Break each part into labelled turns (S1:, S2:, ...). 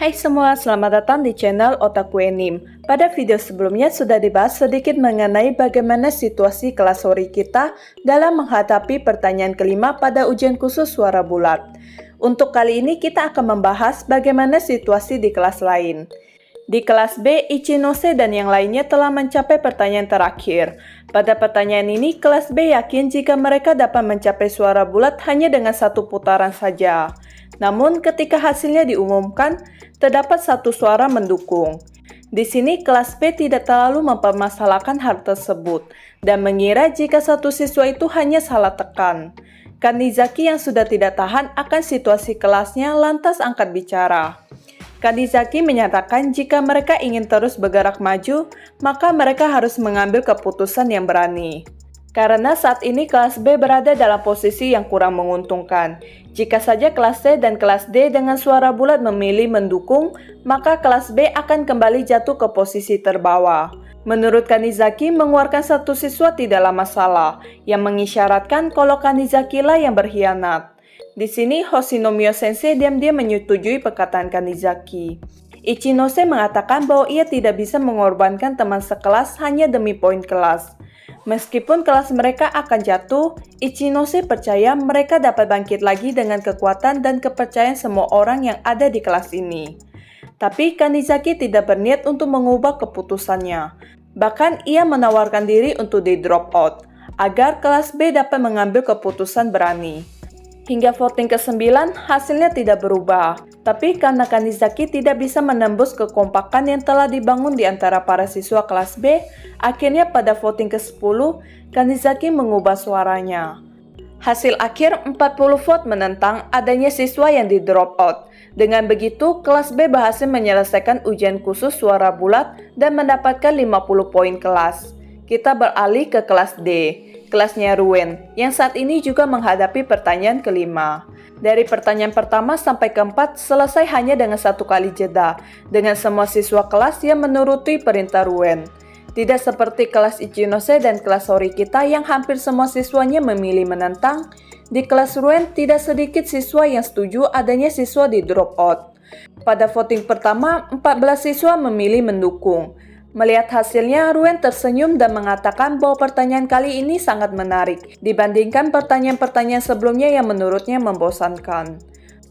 S1: Hai semua, selamat datang di channel Otaku Anime. Pada video sebelumnya sudah dibahas sedikit mengenai bagaimana situasi kelas Hori kita dalam menghadapi pertanyaan kelima pada ujian khusus suara bulat. Untuk kali ini kita akan membahas bagaimana situasi di kelas lain. Di kelas B, Ichinose dan yang lainnya telah mencapai pertanyaan terakhir. Pada pertanyaan ini, kelas B yakin jika mereka dapat mencapai suara bulat hanya dengan satu putaran saja. Namun, ketika hasilnya diumumkan, terdapat satu suara mendukung. Di sini, kelas B tidak terlalu mempermasalahkan hal tersebut dan mengira jika satu siswa itu hanya salah tekan. Kanizaki yang sudah tidak tahan akan situasi kelasnya lantas angkat bicara. Kanizaki menyatakan jika mereka ingin terus bergerak maju, maka mereka harus mengambil keputusan yang berani. Karena saat ini kelas B berada dalam posisi yang kurang menguntungkan. Jika saja kelas C dan kelas D dengan suara bulat memilih mendukung, maka kelas B akan kembali jatuh ke posisi terbawah. Menurut Kanizaki, mengeluarkan satu siswa tidaklah masalah, yang mengisyaratkan kalau Kanizaki lah yang berkhianat. Di sini, Hoshinomiya Sensei diam-diam menyetujui perkataan Kanizaki. Ichinose mengatakan bahwa ia tidak bisa mengorbankan teman sekelas hanya demi poin kelas. Meskipun kelas mereka akan jatuh, Ichinose percaya mereka dapat bangkit lagi dengan kekuatan dan kepercayaan semua orang yang ada di kelas ini. Tapi Kanizaki tidak berniat untuk mengubah keputusannya. Bahkan ia menawarkan diri untuk di drop out, agar kelas B dapat mengambil keputusan berani. Hingga voting ke-9, hasilnya tidak berubah. Tapi karena Kanizaki tidak bisa menembus kekompakan yang telah dibangun di antara para siswa kelas B, akhirnya pada voting ke-10, Kanizaki mengubah suaranya. Hasil akhir 40 vote menentang adanya siswa yang di drop out. Dengan begitu, kelas B berhasil menyelesaikan ujian khusus suara bulat dan mendapatkan 50 poin kelas. Kita beralih ke kelas D. Kelasnya Ruen, yang saat ini juga menghadapi pertanyaan kelima. Dari pertanyaan pertama sampai keempat selesai hanya dengan satu kali jeda, dengan semua siswa kelas yang menuruti perintah Ruen. Tidak seperti kelas Ichinose dan kelas Hori kita yang hampir semua siswanya memilih menentang, di kelas Ruen tidak sedikit siswa yang setuju adanya siswa di drop out. Pada voting pertama, 14 siswa memilih mendukung. Melihat hasilnya, Ruen tersenyum dan mengatakan bahwa pertanyaan kali ini sangat menarik dibandingkan pertanyaan-pertanyaan sebelumnya yang menurutnya membosankan.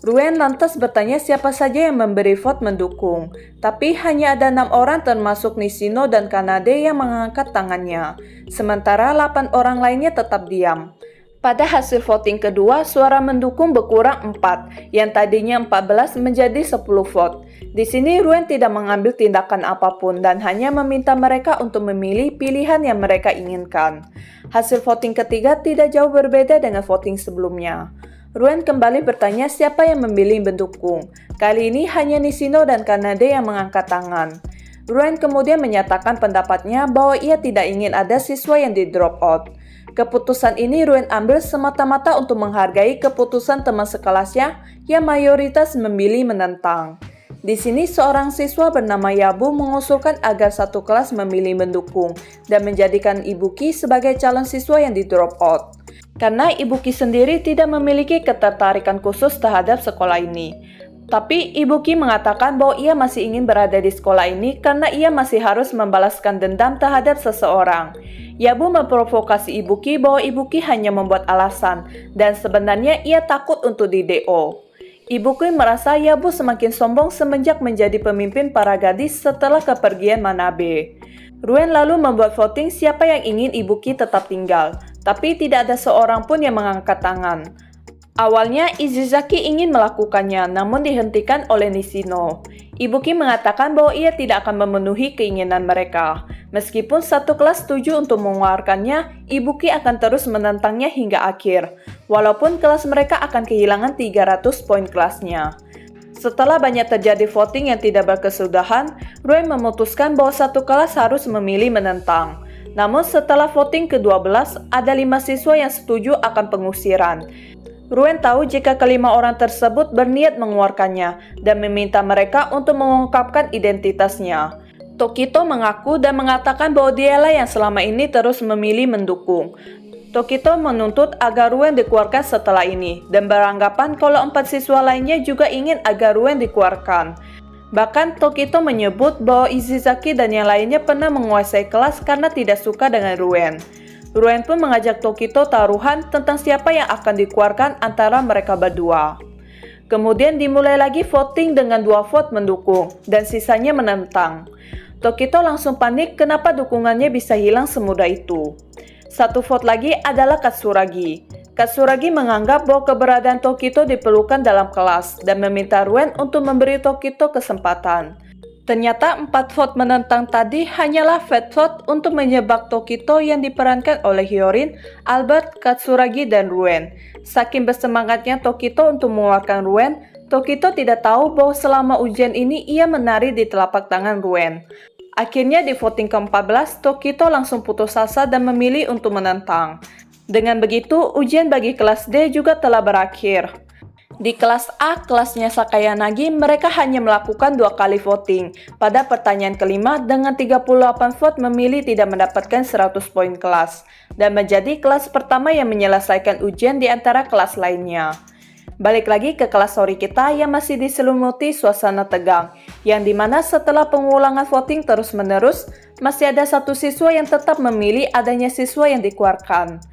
S1: Ruen lantas bertanya siapa saja yang memberi vote mendukung, tapi hanya ada 6 orang termasuk Nishino dan Kanade yang mengangkat tangannya, sementara 8 orang lainnya tetap diam. Pada hasil voting kedua, suara mendukung berkurang 4, yang tadinya 14 menjadi 10 vote. Di sini Ruen tidak mengambil tindakan apapun dan hanya meminta mereka untuk memilih pilihan yang mereka inginkan. Hasil voting ketiga tidak jauh berbeda dengan voting sebelumnya. Ruen kembali bertanya siapa yang memilih mendukung. Kali ini hanya Nishino dan Kanade yang mengangkat tangan. Ruen kemudian menyatakan pendapatnya bahwa ia tidak ingin ada siswa yang di drop out. Keputusan ini Ruen ambil semata-mata untuk menghargai keputusan teman sekelasnya yang mayoritas memilih menentang. Di sini seorang siswa bernama Yabu mengusulkan agar satu kelas memilih mendukung dan menjadikan Ibuki sebagai calon siswa yang di drop out. Karena Ibuki sendiri tidak memiliki ketertarikan khusus terhadap sekolah ini. Tapi Ibuki mengatakan bahwa ia masih ingin berada di sekolah ini karena ia masih harus membalaskan dendam terhadap seseorang. Yabu memprovokasi Ibuki bahwa Ibuki hanya membuat alasan dan sebenarnya ia takut untuk di DO. Ibuki merasa Yabu semakin sombong semenjak menjadi pemimpin para gadis setelah kepergian Manabe. Ruen lalu membuat voting siapa yang ingin Ibuki tetap tinggal, tapi tidak ada seorang pun yang mengangkat tangan. Awalnya Izuzaki ingin melakukannya, namun dihentikan oleh Nishino. Ibuki mengatakan bahwa ia tidak akan memenuhi keinginan mereka. Meskipun satu kelas setuju untuk mengeluarkannya, Ibuki akan terus menentangnya hingga akhir, walaupun kelas mereka akan kehilangan 300 poin kelasnya. Setelah banyak terjadi voting yang tidak berkesudahan, Ruen memutuskan bahwa satu kelas harus memilih menentang. Namun setelah voting ke-12, ada 5 siswa yang setuju akan pengusiran. Ruen tahu jika kelima orang tersebut berniat mengeluarkannya dan meminta mereka untuk mengungkapkan identitasnya. Tokito mengaku dan mengatakan bahwa dialah yang selama ini terus memilih mendukung. Tokito menuntut agar Ruen dikeluarkan setelah ini dan beranggapan kalau 4 siswa lainnya juga ingin agar Ruen dikeluarkan. Bahkan Tokito menyebut bahwa Izizaki dan yang lainnya pernah menguasai kelas karena tidak suka dengan Ruen. Ruen pun mengajak Tokito taruhan tentang siapa yang akan dikeluarkan antara mereka berdua. Kemudian dimulai lagi voting dengan 2 vote mendukung dan sisanya menentang. Tokito langsung panik kenapa dukungannya bisa hilang semudah itu. 1 vote lagi adalah Katsuragi. Katsuragi menganggap bahwa keberadaan Tokito diperlukan dalam kelas dan meminta Ruen untuk memberi Tokito kesempatan. Ternyata 4 vote menentang tadi hanyalah fat vote untuk menyebak Tokito yang diperankan oleh Hyorin, Albert, Katsuragi, dan Ruen. Saking bersemangatnya Tokito untuk mengeluarkan Ruen, Tokito tidak tahu bahwa selama ujian ini ia menari di telapak tangan Ruen. Akhirnya di voting ke-14, Tokito langsung putus asa dan memilih untuk menentang. Dengan begitu, ujian bagi kelas D juga telah berakhir. Di kelas A, kelasnya Sakayanagi, mereka hanya melakukan 2 kali voting. Pada pertanyaan kelima, dengan 38 vote memilih tidak mendapatkan 100 poin kelas, dan menjadi kelas pertama yang menyelesaikan ujian di antara kelas lainnya. Balik lagi ke kelas Horikita yang masih diselumuti suasana tegang, yang dimana setelah pengulangan voting terus-menerus, masih ada 1 siswa yang tetap memilih adanya siswa yang dikeluarkan.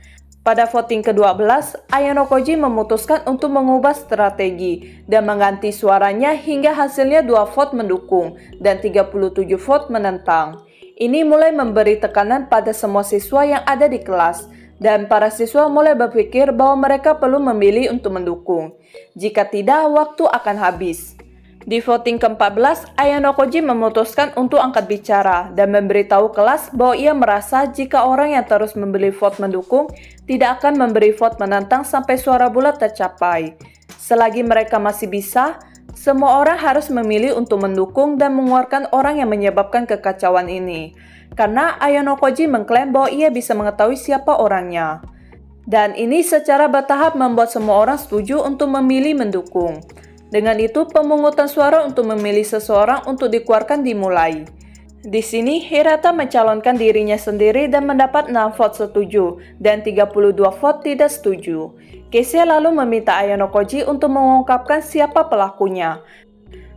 S1: Pada voting ke-12, Ayano Koji memutuskan untuk mengubah strategi dan mengganti suaranya hingga hasilnya 2 vote mendukung dan 37 vote menentang. Ini mulai memberi tekanan pada semua siswa yang ada di kelas, dan para siswa mulai berpikir bahwa mereka perlu memilih untuk mendukung. Jika tidak, waktu akan habis. Di voting ke-14, Ayano Koji memutuskan untuk angkat bicara dan memberitahu kelas bahwa ia merasa jika orang yang terus memberi vote mendukung tidak akan memberi vote menentang sampai suara bulat tercapai. Selagi mereka masih bisa, semua orang harus memilih untuk mendukung dan mengeluarkan orang yang menyebabkan kekacauan ini. Karena Ayano Koji mengklaim bahwa ia bisa mengetahui siapa orangnya. Dan ini secara bertahap membuat semua orang setuju untuk memilih mendukung. Dengan itu, pemungutan suara untuk memilih seseorang untuk dikeluarkan dimulai. Di sini, Hirata mencalonkan dirinya sendiri dan mendapat 6 vote setuju dan 32 vote tidak setuju. Keisha lalu meminta Ayano Koji untuk mengungkapkan siapa pelakunya.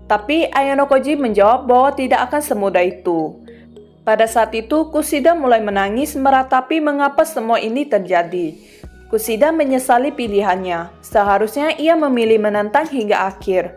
S1: Tapi Ayano Koji menjawab bahwa tidak akan semudah itu. Pada saat itu, Kushida mulai menangis meratapi mengapa semua ini terjadi. Kushida menyesali pilihannya. Seharusnya ia memilih menentang hingga akhir.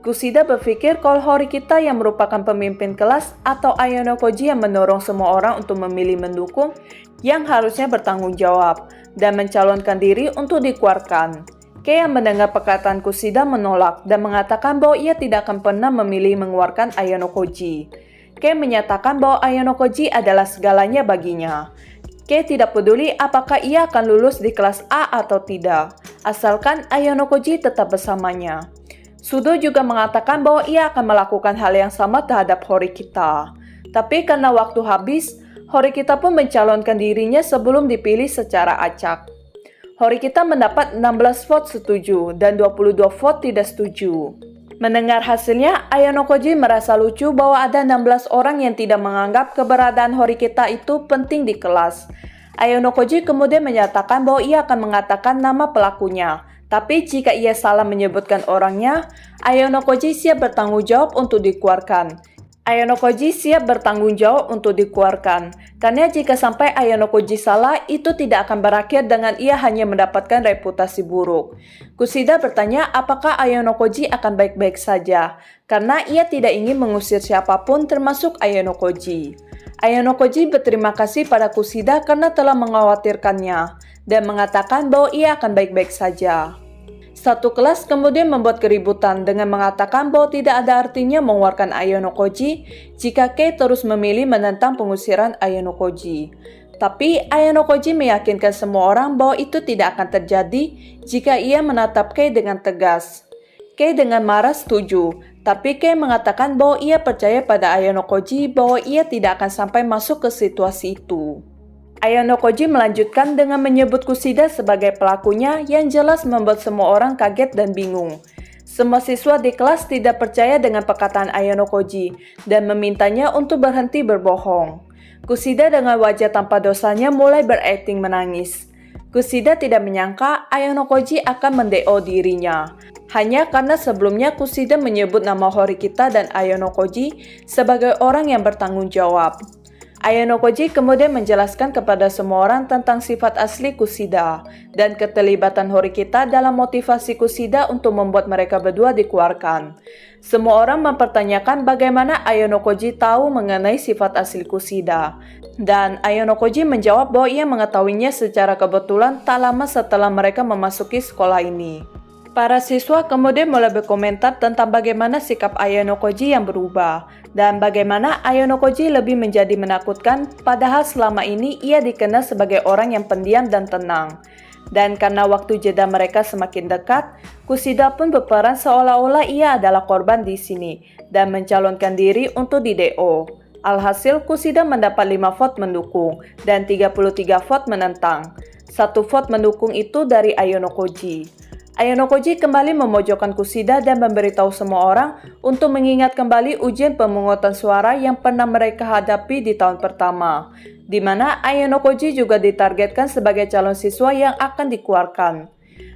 S1: Kushida berpikir kalau Horikita yang merupakan pemimpin kelas atau Ayano Koji yang mendorong semua orang untuk memilih mendukung yang harusnya bertanggung jawab dan mencalonkan diri untuk dikeluarkan. Kei yang mendengar perkataan Kushida menolak dan mengatakan bahwa ia tidak akan pernah memilih mengeluarkan Ayano Koji. Kei menyatakan bahwa Ayano Koji adalah segalanya baginya. Kei tidak peduli apakah ia akan lulus di kelas A atau tidak, asalkan Ayano Koji tetap bersamanya. Sudo juga mengatakan bahwa ia akan melakukan hal yang sama terhadap Horikita. Tapi karena waktu habis, Horikita pun mencalonkan dirinya sebelum dipilih secara acak. Horikita mendapat 16 vote setuju dan 22 vote tidak setuju. Mendengar hasilnya, Ayano Koji merasa lucu bahwa ada 16 orang yang tidak menganggap keberadaan Horikita itu penting di kelas. Ayano Koji kemudian menyatakan bahwa ia akan mengatakan nama pelakunya. Tapi jika ia salah menyebutkan orangnya, Ayano Koji siap bertanggung jawab untuk dikeluarkan. Ayano Koji siap bertanggung jawab untuk dikeluarkan. Karena jika sampai Ayano Koji salah, itu tidak akan berakhir dengan ia hanya mendapatkan reputasi buruk. Kushida bertanya apakah Ayano Koji akan baik-baik saja, karena ia tidak ingin mengusir siapapun termasuk Ayano Koji. Ayano Koji berterima kasih pada Kushida karena telah mengkhawatirkannya, dan mengatakan bahwa ia akan baik-baik saja. Satu kelas kemudian membuat keributan dengan mengatakan bahwa tidak ada artinya mengeluarkan Ayano Koji jika Kei terus memilih menentang pengusiran Ayano Koji. Tapi Ayano Koji meyakinkan semua orang bahwa itu tidak akan terjadi jika ia menatap Kei dengan tegas. Kei dengan marah setuju, tapi Kei mengatakan bahwa ia percaya pada Ayano Koji bahwa ia tidak akan sampai masuk ke situasi itu. Ayano Koji melanjutkan dengan menyebut Kushida sebagai pelakunya yang jelas membuat semua orang kaget dan bingung. Semua siswa di kelas tidak percaya dengan perkataan Ayano Koji dan memintanya untuk berhenti berbohong. Kushida dengan wajah tanpa dosanya mulai berakting menangis. Kushida tidak menyangka Ayano Koji akan mendeo dirinya. hanya karena sebelumnya Kusida menyebut nama Horikita dan Ayano Koji sebagai orang yang bertanggung jawab. Ayano Koji kemudian menjelaskan kepada semua orang tentang sifat asli Kusida dan keterlibatan Horikita dalam motivasi Kusida untuk membuat mereka berdua dikeluarkan. Semua orang mempertanyakan bagaimana Ayano Koji tahu mengenai sifat asli Kusida. Dan Ayano Koji menjawab bahwa ia mengetahuinya secara kebetulan tak lama setelah mereka memasuki sekolah ini. Para siswa kemudian mulai berkomentar tentang bagaimana sikap Ayano Koji yang berubah dan bagaimana Ayano Koji lebih menjadi menakutkan padahal selama ini ia dikenal sebagai orang yang pendiam dan tenang. Dan karena waktu jeda mereka semakin dekat, Kusida pun berperan seolah-olah ia adalah korban di sini dan mencalonkan diri untuk di DO. Alhasil Kusida mendapat 5 vote mendukung dan 33 vote menentang. 1 vote mendukung itu dari Ayano Koji. Ayano Koji kembali memojokkan Kusida dan memberitahu semua orang untuk mengingat kembali ujian pemungutan suara yang pernah mereka hadapi di tahun pertama, di mana Ayano Koji juga ditargetkan sebagai calon siswa yang akan dikeluarkan.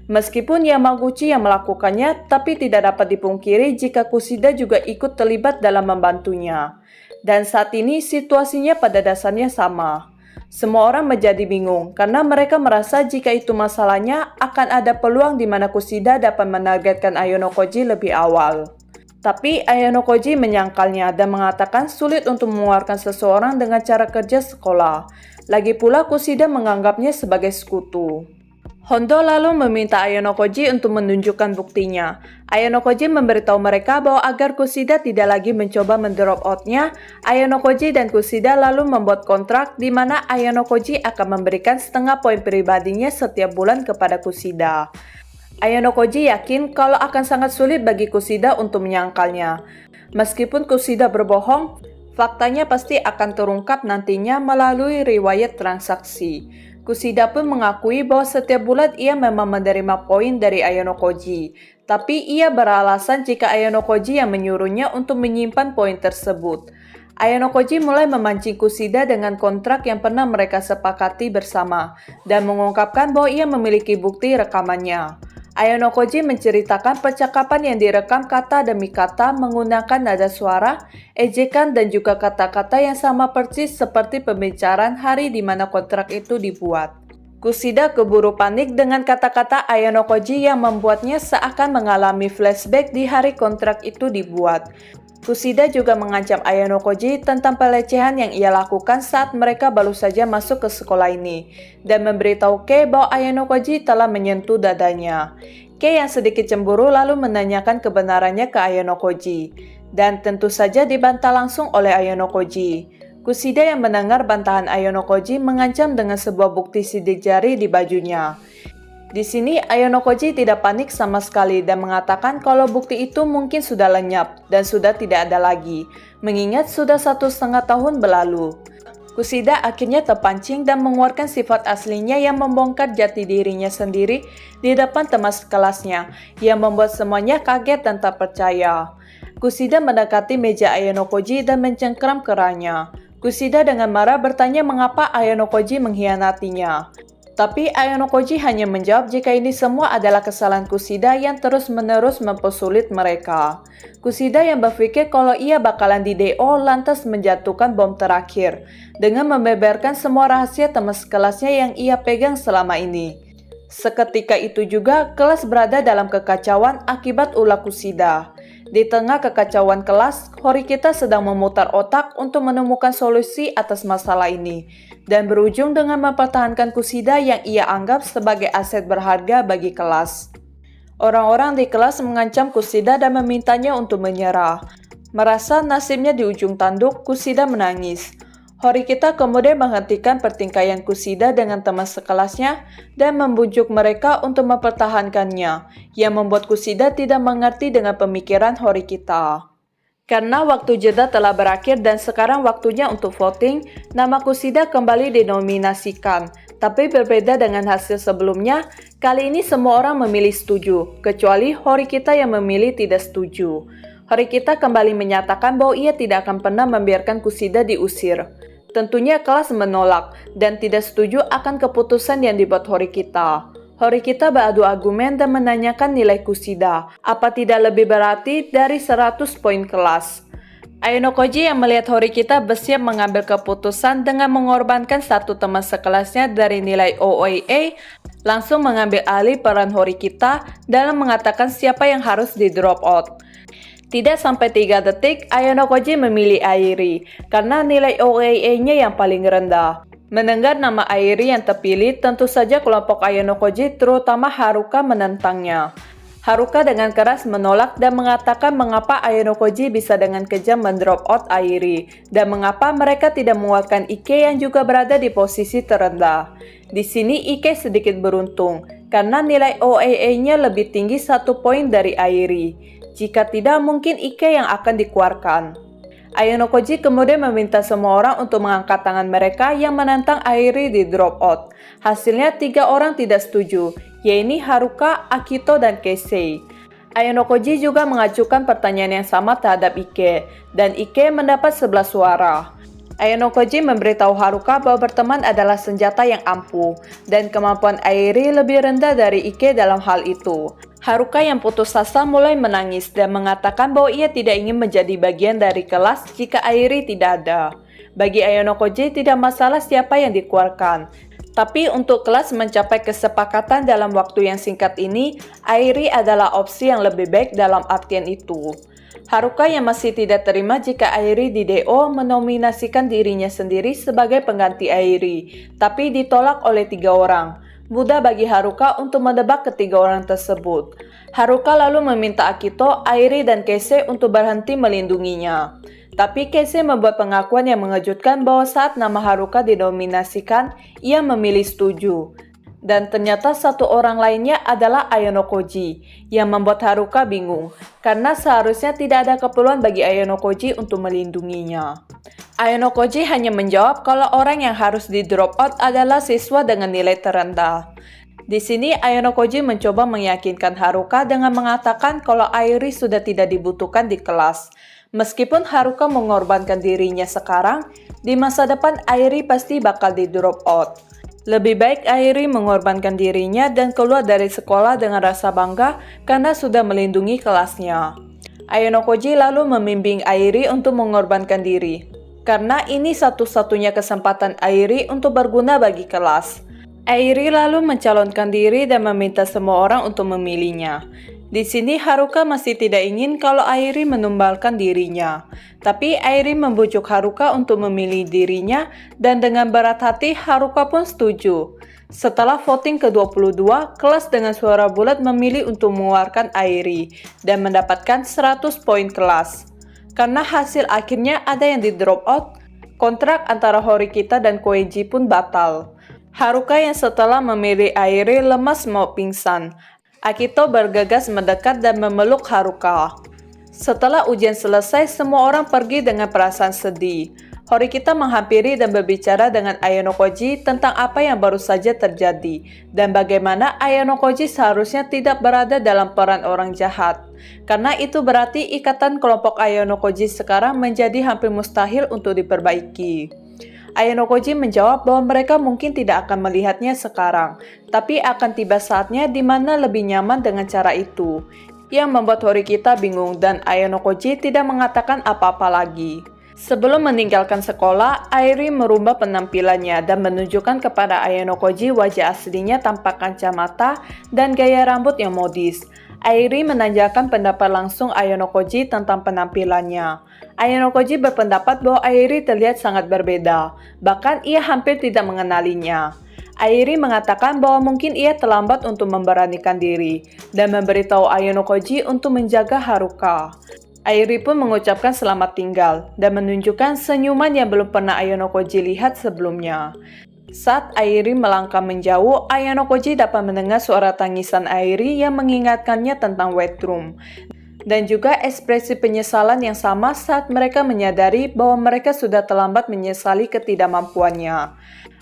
S1: Meskipun Yamaguchi yang melakukannya, tapi tidak dapat dipungkiri jika Kusida juga ikut terlibat dalam membantunya. Dan saat ini situasinya pada dasarnya sama. Semua orang menjadi bingung karena mereka merasa jika itu masalahnya akan ada peluang di mana Kusida dapat menargetkan Ayano Koji lebih awal. Tapi Ayano Koji menyangkalnya dan mengatakan sulit untuk mengeluarkan seseorang dengan cara kerja sekolah. Lagi pula Kusida menganggapnya sebagai sekutu. Hondo lalu meminta Ayano Koji untuk menunjukkan buktinya. Ayano Koji memberitahu mereka bahwa agar Kusida tidak lagi mencoba mendrop out-nya, Ayano Koji dan Kusida lalu membuat kontrak di mana Ayano Koji akan memberikan setengah poin pribadinya setiap bulan kepada Kusida. Ayano Koji yakin kalau akan sangat sulit bagi Kusida untuk menyangkalnya. Meskipun Kusida berbohong, faktanya pasti akan terungkap nantinya melalui riwayat transaksi. Kusida pun mengakui bahwa setiap bulan ia memang menerima poin dari Ayano Koji, tapi ia beralasan jika Ayano Koji yang menyuruhnya untuk menyimpan poin tersebut. Ayano Koji mulai memancing Kusida dengan kontrak yang pernah mereka sepakati bersama dan mengungkapkan bahwa ia memiliki bukti rekamannya. Ayano Koji menceritakan percakapan yang direkam kata demi kata menggunakan nada suara, ejekan dan juga kata-kata yang sama persis seperti pembicaraan hari di mana kontrak itu dibuat. Kusida keburu panik dengan kata-kata Ayano Koji yang membuatnya seakan mengalami flashback di hari kontrak itu dibuat. Kusida juga mengancam Ayano Koji tentang pelecehan yang ia lakukan saat mereka baru saja masuk ke sekolah ini dan memberitahu Kei bahwa Ayano Koji telah menyentuh dadanya. Kei yang sedikit cemburu lalu menanyakan kebenarannya ke Ayano Koji dan tentu saja dibantah langsung oleh Ayano Koji. Kusida yang mendengar bantahan Ayano Koji mengancam dengan sebuah bukti sidik jari di bajunya. Di sini Ayano Koji tidak panik sama sekali dan mengatakan kalau bukti itu mungkin sudah lenyap dan sudah tidak ada lagi, mengingat sudah 1,5 tahun berlalu. Kusida akhirnya terpancing dan mengeluarkan sifat aslinya yang membongkar jati dirinya sendiri di depan teman sekelasnya, yang membuat semuanya kaget dan tak percaya. Kusida mendekati meja Ayano Koji dan mencengkram kerahnya. Kusida dengan marah bertanya mengapa Ayano Koji mengkhianatinya. Tapi Ayano Koji hanya menjawab jika ini semua adalah kesalahan Kusida yang terus-menerus mempersulit mereka. Kusida yang berpikir kalau ia bakalan di DO lantas menjatuhkan bom terakhir dengan membeberkan semua rahasia teman sekelasnya yang ia pegang selama ini. Seketika itu juga kelas berada dalam kekacauan akibat ulah Kusida. Di tengah kekacauan kelas, Horikita sedang memutar otak untuk menemukan solusi atas masalah ini dan berujung dengan mempertahankan Kusida yang ia anggap sebagai aset berharga bagi kelas. Orang-orang di kelas mengancam Kusida dan memintanya untuk menyerah. Merasa nasibnya di ujung tanduk, Kusida menangis. Horikita kemudian menghentikan pertingkaian Kusida dengan teman sekelasnya dan membujuk mereka untuk mempertahankannya, yang membuat Kusida tidak mengerti dengan pemikiran Horikita. Karena waktu jeda telah berakhir dan sekarang waktunya untuk voting, nama Kusida kembali dinominasikan. Tapi berbeda dengan hasil sebelumnya, kali ini semua orang memilih setuju, kecuali Horikita yang memilih tidak setuju. Horikita kembali menyatakan bahwa ia tidak akan pernah membiarkan Kusida diusir. Tentunya kelas menolak dan tidak setuju akan keputusan yang dibuat Horikita. Horikita beradu argumen dan menanyakan nilai Kushida, apa tidak lebih berarti dari 100 poin kelas. Ayano Koji yang melihat Horikita bersiap mengambil keputusan dengan mengorbankan satu teman sekelasnya dari nilai OAA, langsung mengambil alih peran Horikita dalam mengatakan siapa yang harus di drop out. Tidak sampai 3 detik, Ayano Koji memilih Airi, karena nilai OAA-nya yang paling rendah. Mendengar nama Airi yang terpilih, tentu saja kelompok Ayano Koji, terutama Haruka, menentangnya. Haruka dengan keras menolak dan mengatakan mengapa Ayano Koji bisa dengan kejam mendrop out Airi, dan mengapa mereka tidak menguatkan Ike yang juga berada di posisi terendah. Di sini Ike sedikit beruntung, karena nilai OAA-nya lebih tinggi 1 poin dari Airi. Jika tidak, mungkin Ike yang akan dikeluarkan. Ayano Koji kemudian meminta semua orang untuk mengangkat tangan mereka yang menantang Airi di drop out. Hasilnya 3 orang tidak setuju, yaitu Haruka, Akito, dan Keisei. Ayano Koji juga mengajukan pertanyaan yang sama terhadap Ike, dan Ike mendapat 11 suara. Ayano Koji memberitahu Haruka bahwa berteman adalah senjata yang ampuh, dan kemampuan Airi lebih rendah dari Ike dalam hal itu. Haruka yang putus asa mulai menangis dan mengatakan bahwa ia tidak ingin menjadi bagian dari kelas jika Airi tidak ada. Bagi Ayano Koji tidak masalah siapa yang dikeluarkan. Tapi untuk kelas mencapai kesepakatan dalam waktu yang singkat ini, Airi adalah opsi yang lebih baik dalam artian itu. Haruka yang masih tidak terima jika Airi di DO menominasikan dirinya sendiri sebagai pengganti Airi, tapi ditolak oleh 3 orang. Mudah bagi Haruka untuk menebak ketiga orang tersebut. Haruka lalu meminta Akito, Airi, dan Keisei untuk berhenti melindunginya. Tapi Keisei membuat pengakuan yang mengejutkan bahwa saat nama Haruka dinominasikan, ia memilih setuju. Dan ternyata 1 orang lainnya adalah Ayano Koji, yang membuat Haruka bingung, karena seharusnya tidak ada keperluan bagi Ayano Koji untuk melindunginya. Ayano Koji hanya menjawab kalau orang yang harus di drop out adalah siswa dengan nilai terendah. Di sini Ayano Koji mencoba meyakinkan Haruka dengan mengatakan kalau Airi sudah tidak dibutuhkan di kelas. Meskipun Haruka mengorbankan dirinya sekarang, di masa depan Airi pasti bakal di drop out. Lebih baik Airi mengorbankan dirinya dan keluar dari sekolah dengan rasa bangga karena sudah melindungi kelasnya. Ayano Koji lalu membimbing Airi untuk mengorbankan diri, karena ini satu-satunya kesempatan Airi untuk berguna bagi kelas. Airi lalu mencalonkan diri dan meminta semua orang untuk memilihnya. Di sini Haruka masih tidak ingin kalau Airi menumbalkan dirinya. Tapi Airi membujuk Haruka untuk memilih dirinya dan dengan berat hati Haruka pun setuju. Setelah voting ke-22, kelas dengan suara bulat memilih untuk mengeluarkan Airi dan mendapatkan 100 poin kelas. Karena hasil akhirnya ada yang di drop out, kontrak antara Horikita dan Koenji pun batal. Haruka yang setelah memilih Airi lemas mau pingsan. Akito bergegas mendekat dan memeluk Haruka. Setelah ujian selesai, semua orang pergi dengan perasaan sedih. Horikita menghampiri dan berbicara dengan Ayano Koji tentang apa yang baru saja terjadi dan bagaimana Ayano Koji seharusnya tidak berada dalam peran orang jahat. Karena itu berarti ikatan kelompok Ayano Koji sekarang menjadi hampir mustahil untuk diperbaiki. Ayano Koji menjawab bahwa mereka mungkin tidak akan melihatnya sekarang, tapi akan tiba saatnya di mana lebih nyaman dengan cara itu. Yang membuat Horikita bingung dan Ayano Koji tidak mengatakan apa-apa lagi. Sebelum meninggalkan sekolah, Airi merubah penampilannya dan menunjukkan kepada Ayano Koji wajah aslinya tanpa kacamata dan gaya rambut yang modis. Airi menanyakan pendapat langsung Ayano Koji tentang penampilannya. Ayano Koji berpendapat bahwa Airi terlihat sangat berbeda, bahkan ia hampir tidak mengenalinya. Airi mengatakan bahwa mungkin ia terlambat untuk memberanikan diri, dan memberitahu Ayano Koji untuk menjaga Haruka. Airi pun mengucapkan selamat tinggal, dan menunjukkan senyuman yang belum pernah Ayano Koji lihat sebelumnya. Saat Airi melangkah menjauh, Ayano Koji dapat mendengar suara tangisan Airi yang mengingatkannya tentang wet room. Dan juga ekspresi penyesalan yang sama saat mereka menyadari bahwa mereka sudah terlambat menyesali ketidakmampuannya.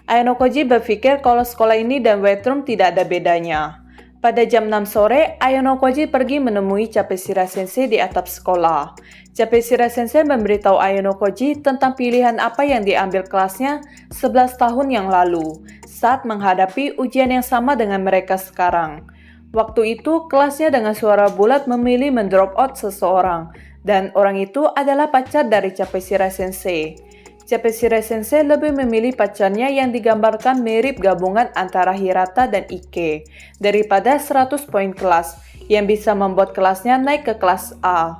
S1: Ayano Koji berpikir kalau sekolah ini dan wet room tidak ada bedanya. Pada jam 6 sore, Ayano Koji pergi menemui Capesira Sensei di atap sekolah. Capesira Sensei memberitahu Ayano Koji tentang pilihan apa yang diambil kelasnya 11 tahun yang lalu, saat menghadapi ujian yang sama dengan mereka sekarang. Waktu itu, kelasnya dengan suara bulat memilih mendrop out seseorang, dan orang itu adalah pacar dari Capesira Sensei. Capesira Sensei lebih memilih pacarnya yang digambarkan mirip gabungan antara Hirata dan Ike daripada 100 poin kelas yang bisa membuat kelasnya naik ke kelas A.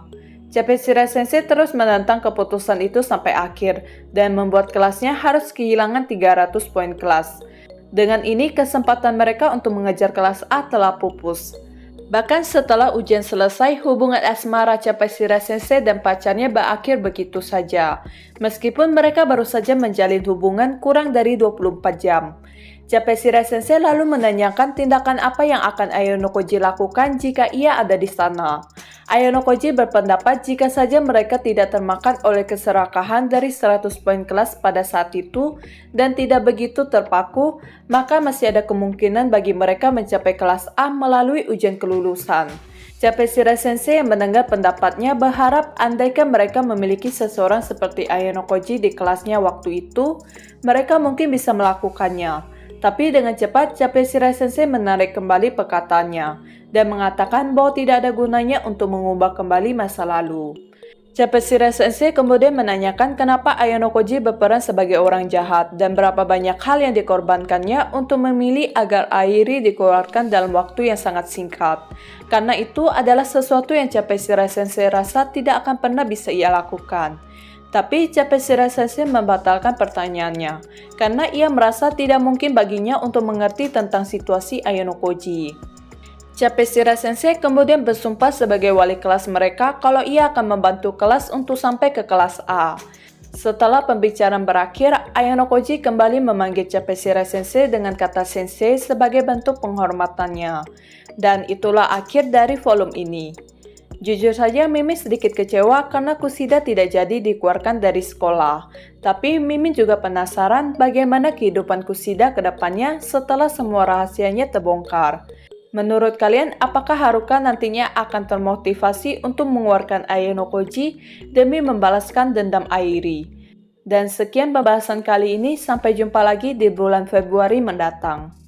S1: Capesira Sensei terus menentang keputusan itu sampai akhir dan membuat kelasnya harus kehilangan 300 poin kelas. Dengan ini kesempatan mereka untuk mengejar kelas A telah pupus. Bahkan setelah ujian selesai, hubungan asmara Capesira Sensei dan pacarnya berakhir begitu saja. Meskipun mereka baru saja menjalin hubungan kurang dari 24 jam. Capesira Sensei lalu menanyakan tindakan apa yang akan Ayano Koji lakukan jika ia ada di sana. Ayano Koji berpendapat jika saja mereka tidak termakan oleh keserakahan dari 100 poin kelas pada saat itu dan tidak begitu terpaku, maka masih ada kemungkinan bagi mereka mencapai kelas A melalui ujian kelulusan. Capesira Sensei yang mendengar pendapatnya berharap andaikan mereka memiliki seseorang seperti Ayano Koji di kelasnya waktu itu, mereka mungkin bisa melakukannya. Tapi dengan cepat, Capesira Sensei menarik kembali perkataannya dan mengatakan bahwa tidak ada gunanya untuk mengubah kembali masa lalu. Capesira Sensei kemudian menanyakan kenapa Ayano Koji berperan sebagai orang jahat dan berapa banyak hal yang dikorbankannya untuk memilih agar Airi dikeluarkan dalam waktu yang sangat singkat. Karena itu adalah sesuatu yang Capesira Sensei rasa tidak akan pernah bisa ia lakukan. Tapi Capesira Sensei membatalkan pertanyaannya, karena ia merasa tidak mungkin baginya untuk mengerti tentang situasi Ayano Koji. Capesira Sensei kemudian bersumpah sebagai wali kelas mereka kalau ia akan membantu kelas untuk sampai ke kelas A. Setelah pembicaraan berakhir, Ayano Koji kembali memanggil Capesira Sensei dengan kata Sensei sebagai bentuk penghormatannya. Dan itulah akhir dari volume ini. Jujur saja Mimin sedikit kecewa karena Kushida tidak jadi dikeluarkan dari sekolah. Tapi Mimin juga penasaran bagaimana kehidupan Kushida ke depannya setelah semua rahasianya terbongkar. Menurut kalian, apakah Haruka nantinya akan termotivasi untuk mengeluarkan Ayano Koji demi membalaskan dendam Airi? Dan sekian pembahasan kali ini, sampai jumpa lagi di bulan Februari mendatang.